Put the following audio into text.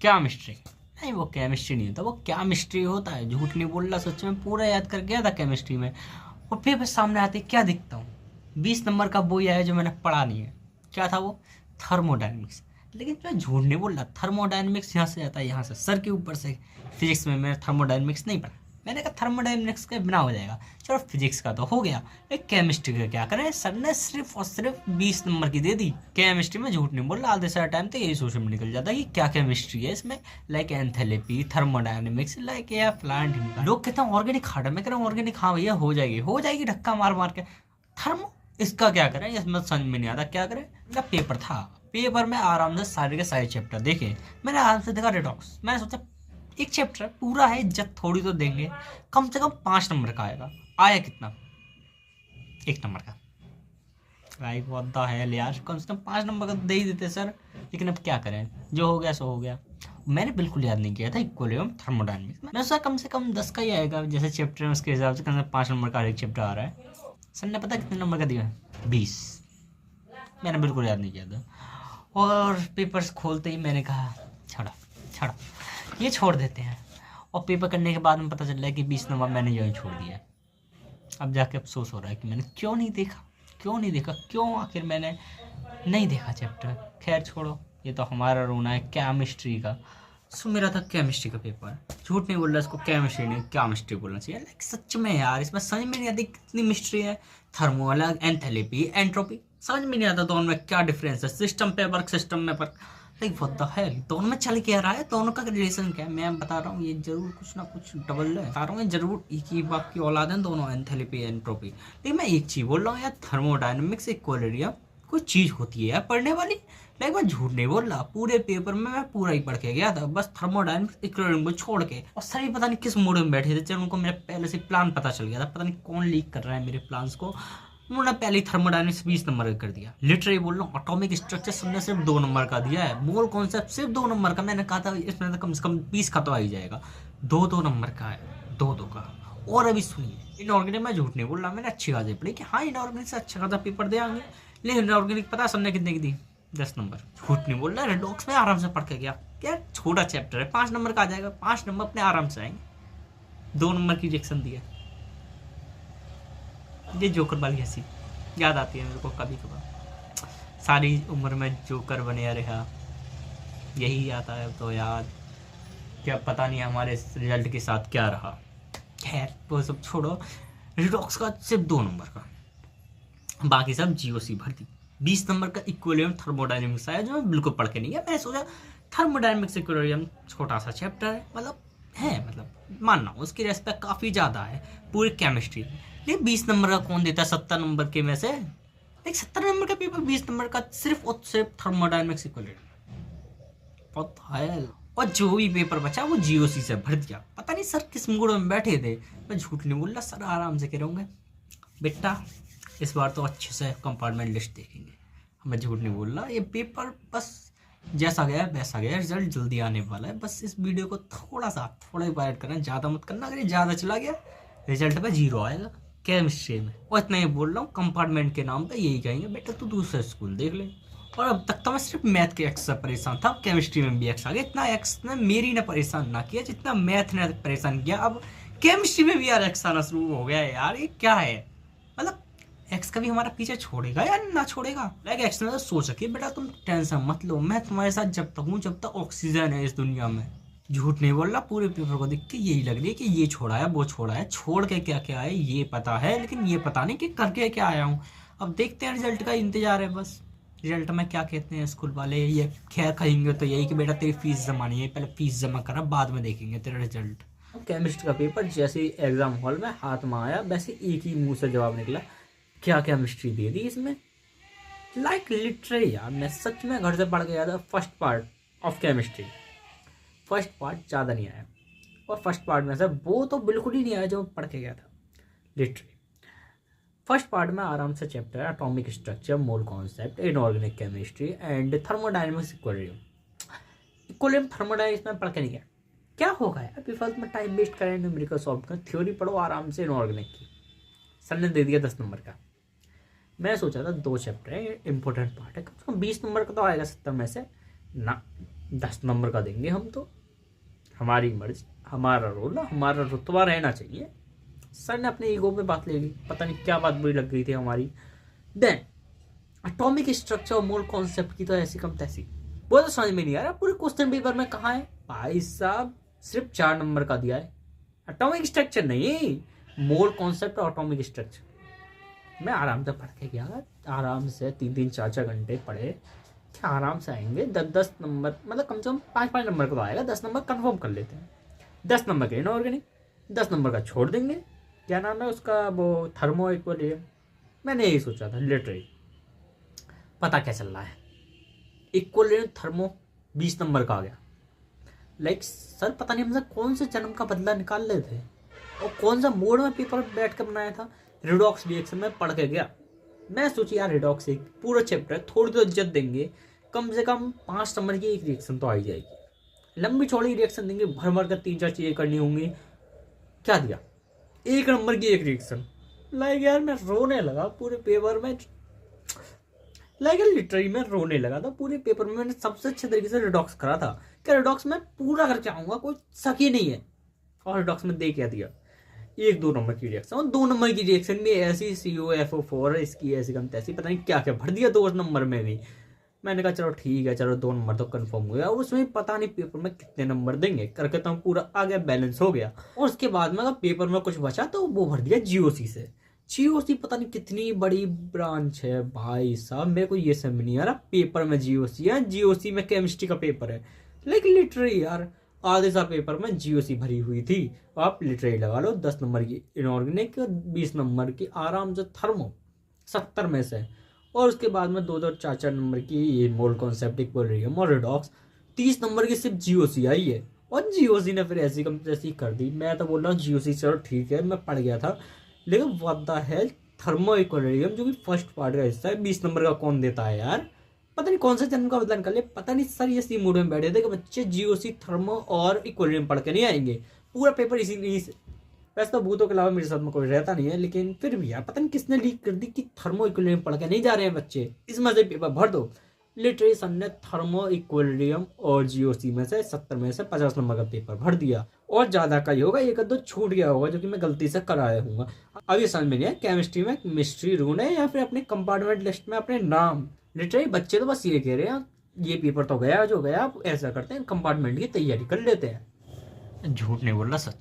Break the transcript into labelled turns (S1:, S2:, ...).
S1: Chemistry. नहीं, वो chemistry नहीं होता, वो क्या मिस्ट्री होता है। झूठ नहीं बोल रहा, सच में पूरा याद कर गया था केमिस्ट्री में। और पेपर सामने आते क्या दिखता हूँ, 20 नंबर का बोई आया जो मैंने पढ़ा नहीं है। क्या था वो? थर्मोडाइनमिक्स। लेकिन मैं झूठ नहीं बोल रहा, थर्मोडाइनमिक्स यहाँ से आता है, यहाँ से सर के ऊपर से। फिजिक्स में मैंने थर्मोडाइनमिक्स नहीं पढ़ा। मैंने कहा थर्मोडाइनमिक्स के बिना हो जाएगा, चलो फिजिक्स का तो हो गया, एक केमिस्ट्री का क्या करें। सर ने सिर्फ और सिर्फ 20 नंबर की दे दी। केमिस्ट्री में झूठ नहीं बोल रहा, आधे सारा टाइम तो यही सोचने में निकल जाता है कि क्या केमिस्ट्री है इसमें, लाइक एंथैल्पी, थर्मोडाइनमिक्स, लाइक या प्लांट। लोग कहते हैं ऑर्गेनिक हार्ड है, मैं कह रहा हूँ ऑर्गेनिक हाँ भैया हो जाएगी, हो जाएगी धक्का मार मार के। थर्मो इसका क्या करें, इसमें समझ में नहीं आता क्या करें। मेरा पेपर था, पेपर में आराम से सारे के सारे चैप्टर देखे। मैंने आराम से देखा रिडॉक्स। मैंने सोचा एक चैप्टर पूरा है, इज्जत थोड़ी तो देंगे, कम से कम 5 नंबर का आएगा। आया कितना? 1 नंबर का। लाइक व्हाट द हेल यार, कम से कम 5 नंबर का दे ही देते सर। लेकिन अब क्या करें, जो हो गया सो हो गया। मैंने बिल्कुल याद नहीं किया था इक्विलिब्रियम थर्मोडायनामिक्स। मैंने सोचा कम से कम 10 का ही आएगा, जैसे चैप्टर है उसके हिसाब से कम से कम 5 नंबर का हर एक चैप्टर आ रहा है। सर ने पता कितने नंबर का दिया? 20। मैंने बिल्कुल याद नहीं किया था। और पेपर्स खोलते ही मैंने कहा छोड़ो छोड़ो, ये छोड़ देते हैं। और पेपर करने के बाद में पता चल रहा है कि 20 नंबर मैंने जो छोड़ दिया। अब जाके अफसोस हो रहा है कि मैंने क्यों नहीं देखा, क्यों नहीं देखा, क्यों आखिर मैंने नहीं देखा चैप्टर। खैर छोड़ो, ये तो हमारा रोना है केमिस्ट्री का। सो मेरा था केमिस्ट्री का पेपर। झूठ नहीं बोल रहा, इसको केमिस्ट्री नहीं केमिस्ट्री बोलना चाहिए। लाइक सच में यार, इसमें समझ में नहीं आती कितनी मिस्ट्री है। थर्मो अलग, एंथैल्पी, एंट्रोपी, समझ में नहीं आता दोनों में क्या डिफरेंस है। सिस्टम पे वर्क, सिस्टम में work, like what the hell, दोनों में चल क्या रहा है, दोनों का रिलेशन क्या है। मैं बता रहा हूँ ये जरूर कुछ ना कुछ डबल है, बता रहा हूँ ये जरूर एक ही बाप की औलाद है दोनों, एंथैल्पी एंट्रोपी। लेकिन मैं एक चीज बोल रहा हूँ यार, थर्मोडायनेमिक्स इक्विलिब्रियम कोई चीज होती है यार पढ़ने वाली। लाइक मैं झूठ नहीं बोल रहा, पूरे पेपर में मैं पूरा ही पढ़ के गया था, बस थर्मोडायनेमिक्स इक्विलिब्रियम को छोड़ के। और सर पता नहीं किस मूड में बैठे थे, चलो उनको मेरा पहले से प्लान पता चल गया था। पता नहीं कौन लीक कर रहा है मेरे प्लान्स को। उन्होंने पहले ही थर्मोडायनेमिक्स 20 नंबर का कर दिया। लिटरली बोल रहा हूँ, एटॉमिक स्ट्रक्चर सबने सिर्फ 2 नंबर का दिया है। मोल कॉन्सेप्ट सिर्फ 2 नंबर का। मैंने कहा था इसमें तो कम से कम 20 का तो आ ही जाएगा। 2 नंबर का है, 2 का। और अभी सुनिए, इनऑर्गेनिक में झूठ नहीं बोल रहा, मैंने अच्छी खासी पढ़ी कि हाँ इनऑर्गेनिक से अच्छा खासा पेपर दे आएंगे। लेकिन इनऑर्गेनिक पता सबने कितने की दी? 10 नंबर। झूठ नहीं बोल रहा, रेडॉक्स में आराम से पढ़ के गया। क्या छोटा चैप्टर है, 5 नंबर का आ जाएगा, 5 नंबर अपने आराम से आएंगे। 2 नंबर की रिएक्शन दी है। ये जोकर वाली हंसी याद आती है मेरे को कभी कभार। सारी उम्र में जोकर बने रहा, यही आता है तो याद। क्या पता नहीं हमारे रिजल्ट के साथ क्या रहा। खैर वो सब छोड़ो, रिडॉक्स का सिर्फ 2 नंबर का, बाकी सब जीओसी भर दी। 20 नंबर का इक्विलिब्रियम थर्मोडायनेमिक्स आया, जो मैं बिल्कुल पढ़ के नहीं गया। मैंने सोचा थर्मोडायनेमिक्स इक्विलिब्रियम छोटा सा चैप्टर है, मतलब मानना उसकी रेस्पेक्ट काफ़ी ज़्यादा है पूरी केमिस्ट्री में। लेकिन 20 नंबर का कौन देता है 70 नंबर के में से? एक 70 नंबर का पेपर 20 नंबर का सिर्फ और सिर्फ थर्मोडायनेमिक्स इक्विलिब्रियम। और जो भी पेपर बचा वो जीओसी से भर दिया। पता नहीं सर किस मूड में बैठे थे। मैं झूठ नहीं बोल रहा, सर आराम से कह रहे होंगे बेटा इस बार तो अच्छे से कंपार्टमेंट लिस्ट देखेंगे। मैं झूठ नहीं बोल रहा, ये पेपर बस जैसा गया वैसा गया, रिजल्ट जल्दी आने वाला है। बस इस वीडियो को थोड़ा ही वायरल करना, ज़्यादा मत करना। अगर ये ज़्यादा चला गया रिजल्ट पे 0 आएगा केमिस्ट्री में। और इतना ही बोल रहा हूँ, कंपार्टमेंट के नाम पे यही कहेंगे बेटा तू दूसरा स्कूल देख ले। और अब तक तो मैं सिर्फ मैथ के एक्स से परेशान था, केमिस्ट्री में भी एक्स आ गया। इतना एक्स ने मेरी ने परेशान ना किया जितना मैथ ने परेशान किया। अब केमिस्ट्री में भी यार एक्स आना शुरू हो गया है यार, ये क्या है। मतलब एक्स कभी हमारा पीछे छोड़ेगा या ना छोड़ेगा। लाइक एक्स ने तो सोच रखी बेटा तुम टेंशन मत लो, मैं तुम्हारे साथ जब तक हूँ जब तक ऑक्सीजन है इस दुनिया में। झूठ नहीं बोल रहा, पूरे पेपर को देख के यही लग रही है कि ये छोड़ा है वो छोड़ा है, छोड़ के क्या क्या है ये पता है, लेकिन ये पता नहीं कि करके क्या आया हूँ। अब देखते हैं, रिजल्ट का इंतजार है बस। रिजल्ट में क्या कहते हैं स्कूल वाले, ये खैर कहेंगे तो यही कि बेटा तेरी फीस जमा नहीं है, पहले फीस जमा करा बाद में देखेंगे तेरा रिजल्ट। केमिस्ट्री का पेपर जैसे एग्जाम हॉल में हाथ में आया वैसे एक ही मुंह से जवाब निकला, क्या केमिस्ट्री दे दी इसमें। लाइक लिटरली यार, मैं सच में घर से पढ़ के गया था first part of chemistry. First part ज़्यादा नहीं आया, और फर्स्ट पार्ट में से वो तो बिल्कुल ही नहीं आया जो पढ़ के गया था लिटरली। फर्स्ट पार्ट में आराम से चैप्टर है atomic structure, mole concept, inorganic chemistry and thermodynamics equilibrium thermodynamics में पढ़ के नहीं गया। क्या होगा यार पेपर में टाइम वेस्ट करें, न्यूमेरिकल सॉल्व करें, थ्योरी पढ़ो आराम से इनऑर्गेनिक की। सर ने दे दिया 10 नंबर का। मैं सोचा था 2 चैप्टर है, इंपॉर्टेंट पार्ट है, कम से कम 20 नंबर का तो आएगा 70 में से ना। 10 नंबर का देंगे हम तो, हमारी मर्जी, हमारा रोल, हमारा रुतबा रहना चाहिए। सर ने अपने ईगो पे बात ले ली, पता नहीं क्या बात बुरी लग गई थी हमारी। देन एटॉमिक स्ट्रक्चर और मोल कॉन्सेप्ट की तो ऐसी कम तैसी, वो तो समझ में नहीं आ रहा पूरे क्वेश्चन पेपर में कहाँ है भाई साहब, सिर्फ 4 नंबर का दिया है। एटॉमिक स्ट्रक्चर नहीं, मोल कॉन्सेप्ट और एटॉमिक स्ट्रक्चर। मैं आराम से पढ़ के गया, आराम से 3-3 4-4 घंटे पढ़े, क्या आराम से आएंगे 10-10 नंबर, मतलब कम से कम 5-5 नंबर का तो आएगा, 10 नंबर कन्फर्म कर लेते हैं। 10 नंबर का इनऑर्गेनिक, 10 नंबर का छोड़ देंगे, क्या नाम है उसका, वो थर्मो इक्विलिब्रियम। मैंने यही सोचा था लिटरली, पता क्या चल रहा है, इक्विलिब्रियम थर्मो 20 नंबर का आ गया। लाइक सर पता नहीं हमसे कौन से जन्म का बदला निकाल रहे थे और कौन सा मोड में पेपर बैठ कर बनाया था। रिडॉक्स रिएक्शन में पढ़ के गया, मैं सोची यार रिडॉक्स एक पूरा चैप्टर है, थोड़ी तो इज्जत देंगे, कम से कम 5 नंबर की एक रिएक्शन तो आ ही जाएगी। लंबी चौड़ी रिएक्शन देंगे, भर भर कर 3-4 चीजें करनी होंगी। क्या दिया, 1 नंबर की एक रिएक्शन। लाइक यार मैं रोने लगा पूरे पेपर में, लाइक लिटरली मैं रोने लगा था पूरे पेपर में। मैंने सबसे अच्छे तरीके से रिडॉक्स करा था, क्या रिडॉक्स में पूरा करके आऊंगा, कोई शक ही नहीं है। और रिडॉक्स में दे क्या दिया, 1-2 नंबर की रिएक्शन, और 2 नंबर की रिएक्शन भी ऐसी COFO4 इसकी ऐसी कम तैसी, पता नहीं क्या क्या भर दिया 2 नंबर में भी। मैंने कहा चलो ठीक है, चलो 2 नंबर तो कंफर्म हो गया। उसमें पता नहीं पेपर में कितने नंबर देंगे करके तो पूरा आ गया, बैलेंस हो गया। और उसके बाद में अगर पेपर में कुछ बचा तो वो भर दिया GOC से। GOC पता नहीं कितनी बड़ी ब्रांच है भाई साहब, मेरे को ये समझ नहीं आ रहा। पेपर में GOC है, GOC में केमिस्ट्री का पेपर है, लेकिन लिटरली यार आधे सा पेपर में GOC भरी हुई थी। आप लिटरली लगा लो 10 नंबर की इनऑर्गेनिक, 20 नंबर की आराम से थर्मो 70 में से, और उसके बाद में 2-2 4-4 नंबर की ये मोल कॉन्सेप्ट इक्विलिब्रियम और रिडॉक्स। 30 नंबर की सिर्फ GOC आई है, और GOC ने फिर ऐसी कम तैसी कर दी। मैं तो बोल रहा हूँ GOC चलो ठीक है, मैं पढ़ गया था, लेकिन what the hell thermo equilibrium जो कि फर्स्ट पार्ट का हिस्सा है, 20 नंबर का कौन देता है यार। पता नहीं कौन सा जन्म का बदला निकाले, पता नहीं सर ये सी मूड में बैठे थे कि बच्चे GOC थर्मो और इक्विलिब्रियम पढ़ के नहीं आएंगे, पूरा पेपर इसी से। वैसे तो भूतों के अलावा मेरे साथ में कोई रहता नहीं है, लेकिन फिर भी यार पता नहीं किसने लीक कर दी कि थर्मो इक्विलिब्रियम पढ़ के नहीं जा रहे हैं बच्चे, इस मजे से पेपर भर दो। लिटरली सर ने थर्मो इक्विलिब्रियम और GOC में से 70 में से 50 नंबर का पेपर भर दिया, और ज्यादा का ही होगा, एक दो छूट गया होगा जो कि मैं गलती से कराया हूँ। अब ये समझ में नहीं है केमिस्ट्री में मिस्ट्री रूल है या फिर अपने कंपार्टमेंट लिस्ट में अपने नाम। लिटरली बच्चे तो बस ये कह रहे हैं ये पेपर तो गया जो गया, ऐसा करते हैं कंपार्टमेंट की तैयारी कर लेते हैं। झूठ नहीं बोल रहा, सच।